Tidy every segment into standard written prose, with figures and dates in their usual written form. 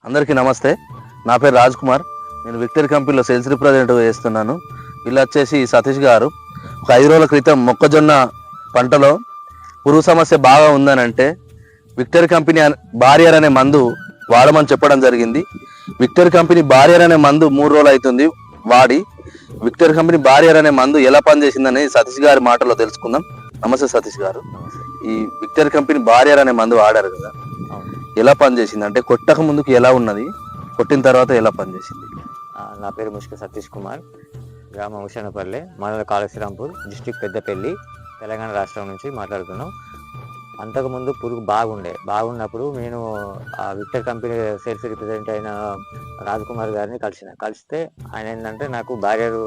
అందరికీ నమస్తే. నా పేరు రాజ్ కుమార్. నేను విక్టరీ కంపెనీలో సేల్స్ రిప్రజెంటేటివ్ చేస్తున్నాను. వీళ్ళు వచ్చేసి సతీష్ గారు. ఒక 5 రోజుల క్రితం మొక్కజొన్న పంటలో పురుగు సమస్య బాగా ఉందని అంటే విక్టరీ కంపెనీ బారియర్ అనే మందు వాడమని చెప్పడం జరిగింది. విక్టరీ కంపెనీ బారియర్ అనే మందు 3 రోజులు అవుతుంది వాడి. విక్టరీ కంపెనీ బారియర్ అనే మందు ఎలా పనిచేసిందని సతీష్ గారి మాటలో తెలుసుకుందాం. నమస్తే సతీష్ గారు. ఈ విక్టరీ కంపెనీ బారియర్ అనే మందు వాడారు కదా, ఎలా పనిచేసింది? అంటే కొట్టక ముందుకు ఎలా ఉన్నది, కొట్టిన తర్వాత ఎలా పనిచేసింది? నా పేరు ముష్క సతీష్ కుమార్, గ్రామం హుషానపల్లె, మండల కాళేశ్వరంపూర్, డిస్ట్రిక్ట్ పెద్దపల్లి, తెలంగాణ రాష్ట్రం నుంచి మాట్లాడుతున్నాం. అంతకుముందు పురుగు బాగున్నప్పుడు నేను విక్టరీ కంపెనీ సేల్స్ రిప్రజెంట్ అయిన రాజ్ కుమార్ గారిని కలిస్తే ఆయన ఏంటంటే నాకు బారియర్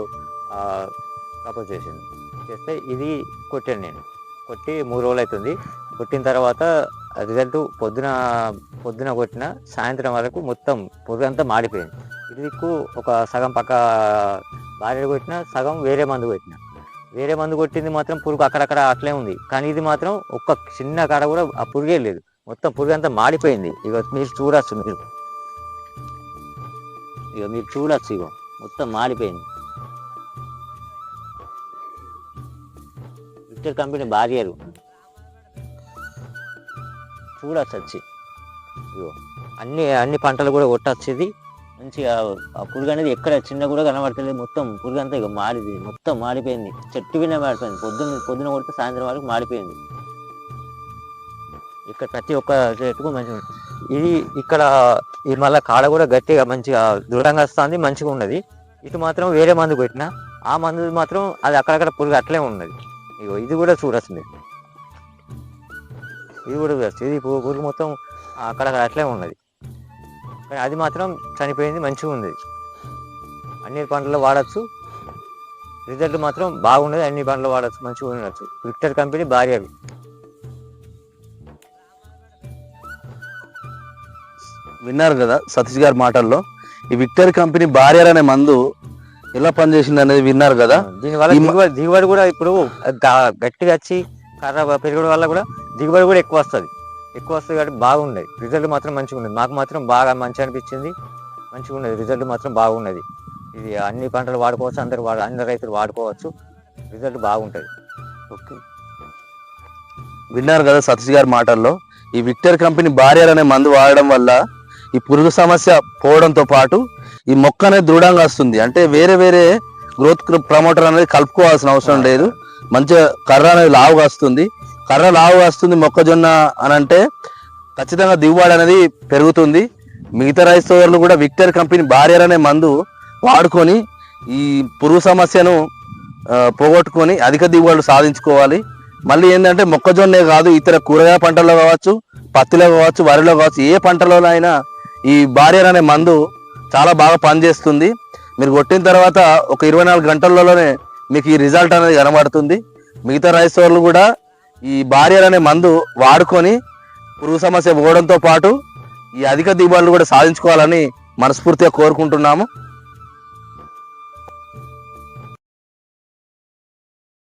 ప్రపోజ్ చేస్తే ఇది కొట్టాను. నేను కొట్టి 3 రోజులు అవుతుంది. కొట్టిన తర్వాత రిజల్ట్ పొద్దున కొట్టిన సాయంత్రం వరకు మొత్తం పురుగు అంతా మాడిపోయింది. ఇది ఒక సగం పక్క బారియర్ కొట్టిన, సగం వేరే మందు కొట్టింది మాత్రం పురుగు అక్కడక్కడ అట్లే ఉంది. కానీ ఇది మాత్రం ఒక్క చిన్న కాడ కూడా ఆ పురుగే లేదు, మొత్తం పురుగు అంతా మాడిపోయింది. మీరు చూడొచ్చు, మొత్తం మాడిపోయింది. విక్టరీ కంపెనీ బారియర్ చూడొచ్చు వచ్చి. అన్ని పంటలు కూడా కొట్టొచ్చేది మంచిగా. ఆ పురుగు అనేది ఎక్కడ చిన్న కూడా కనబడతలేదు, మొత్తం పురుగు అంతా మొత్తం మాడిపోయింది. చెట్టు వినే మాడిపోయింది. పొద్దున కొడితే సాయంత్రం వరకు మాడిపోయింది. ఇక్కడ ప్రతి ఒక్క చెట్టుకు మంచిగా ఇది. ఇక్కడ ఈ మళ్ళీ కాడ కూడా గట్టిగా మంచిగా దృఢంగా వస్తుంది, మంచిగా ఉన్నది. ఇటు మాత్రం వేరే మందు కొట్టిన, ఆ మందు మాత్రం అది అక్కడక్కడ పురుగు అట్లే ఉన్నది. ఇది కూడా చూడొచ్చు మీరు, ఇది కూడా చూడొచ్చు. ఇది పురుగు మొత్తం అక్కడక్కడ అట్లే ఉన్నది, కానీ అది మాత్రం చనిపోయింది, మంచిగా ఉంది. అన్ని పంటలు వాడచ్చు, రిజల్ట్ మాత్రం బాగున్నది. అన్ని పంటలు వాడచ్చు, మంచిగా ఉండొచ్చు. Victory company barrier. విన్నారు కదా సతీష్ గారి మాటల్లో. ఈ విక్టరీ కంపెనీ బారియర్ అనే మందు ఎలా పనిచేసింది అనేది విన్నారు కదా. దీనివల్ల దిగుబడి కూడా ఇప్పుడు గట్టిగా వచ్చి కర్ర పెరగడం వల్ల కూడా దిగుబడి కూడా ఎక్కువ వస్తుంది కాబట్టి బాగున్నది. రిజల్ట్ మాత్రం మంచిగా ఉన్నది. మాకు మాత్రం బాగా మంచి అనిపించింది, మంచిగా ఉన్నది. రిజల్ట్ మాత్రం బాగున్నది. ఇది అన్ని పంటలు వాడుకోవచ్చు, అన్ని రైతులు వాడుకోవచ్చు. రిజల్ట్ బాగుంటుంది. ఓకే, విన్నారు కదా సతీష్ గారి మాటల్లో. ఈ విక్టరీ కంపెనీ బారియర్ అనే మందు వాడడం వల్ల ఈ పురుగు సమస్య పోవడంతో పాటు ఈ మొక్క అనేది దృఢంగా వస్తుంది. అంటే వేరే గ్రోత్ ప్రమోటర్ అనేది కలుపుకోవాల్సిన అవసరం లేదు. మంచిగా కర్ర అనేది లావుగా వస్తుంది. మొక్కజొన్న అని అంటే ఖచ్చితంగా దిగుబడి అనేది పెరుగుతుంది. మిగతా రైతు సోదరులు కూడా విక్టరీ కంపెనీ బారియర్ అనే మందు వాడుకొని ఈ పురుగు సమస్యను పోగొట్టుకొని అధిక దిగుబడులు సాధించుకోవాలి. మళ్ళీ ఏంటంటే మొక్కజొన్నే కాదు, ఇతర కూరగాయ పంటల్లో కావచ్చు, పత్తిలో కావచ్చు, వరిలో కావచ్చు, ఏ పంటలోనైనా ఈ బారియర్ అనే మందు చాలా బాగా పనిచేస్తుంది. మీరు కొట్టిన తర్వాత ఒక 24 గంటలలోనే మీకు ఈ రిజల్ట్ అనేది కనబడుతుంది. మిగతా రైతు సోదరులు కూడా ఈ బారియర్ అనే మందు వాడుకొని పురుగు సమస్య పోవడంతో పాటు ఈ అధిక దిగుబడులు కూడా సాధించుకోవాలని మనస్ఫూర్తిగా కోరుకుంటున్నాము.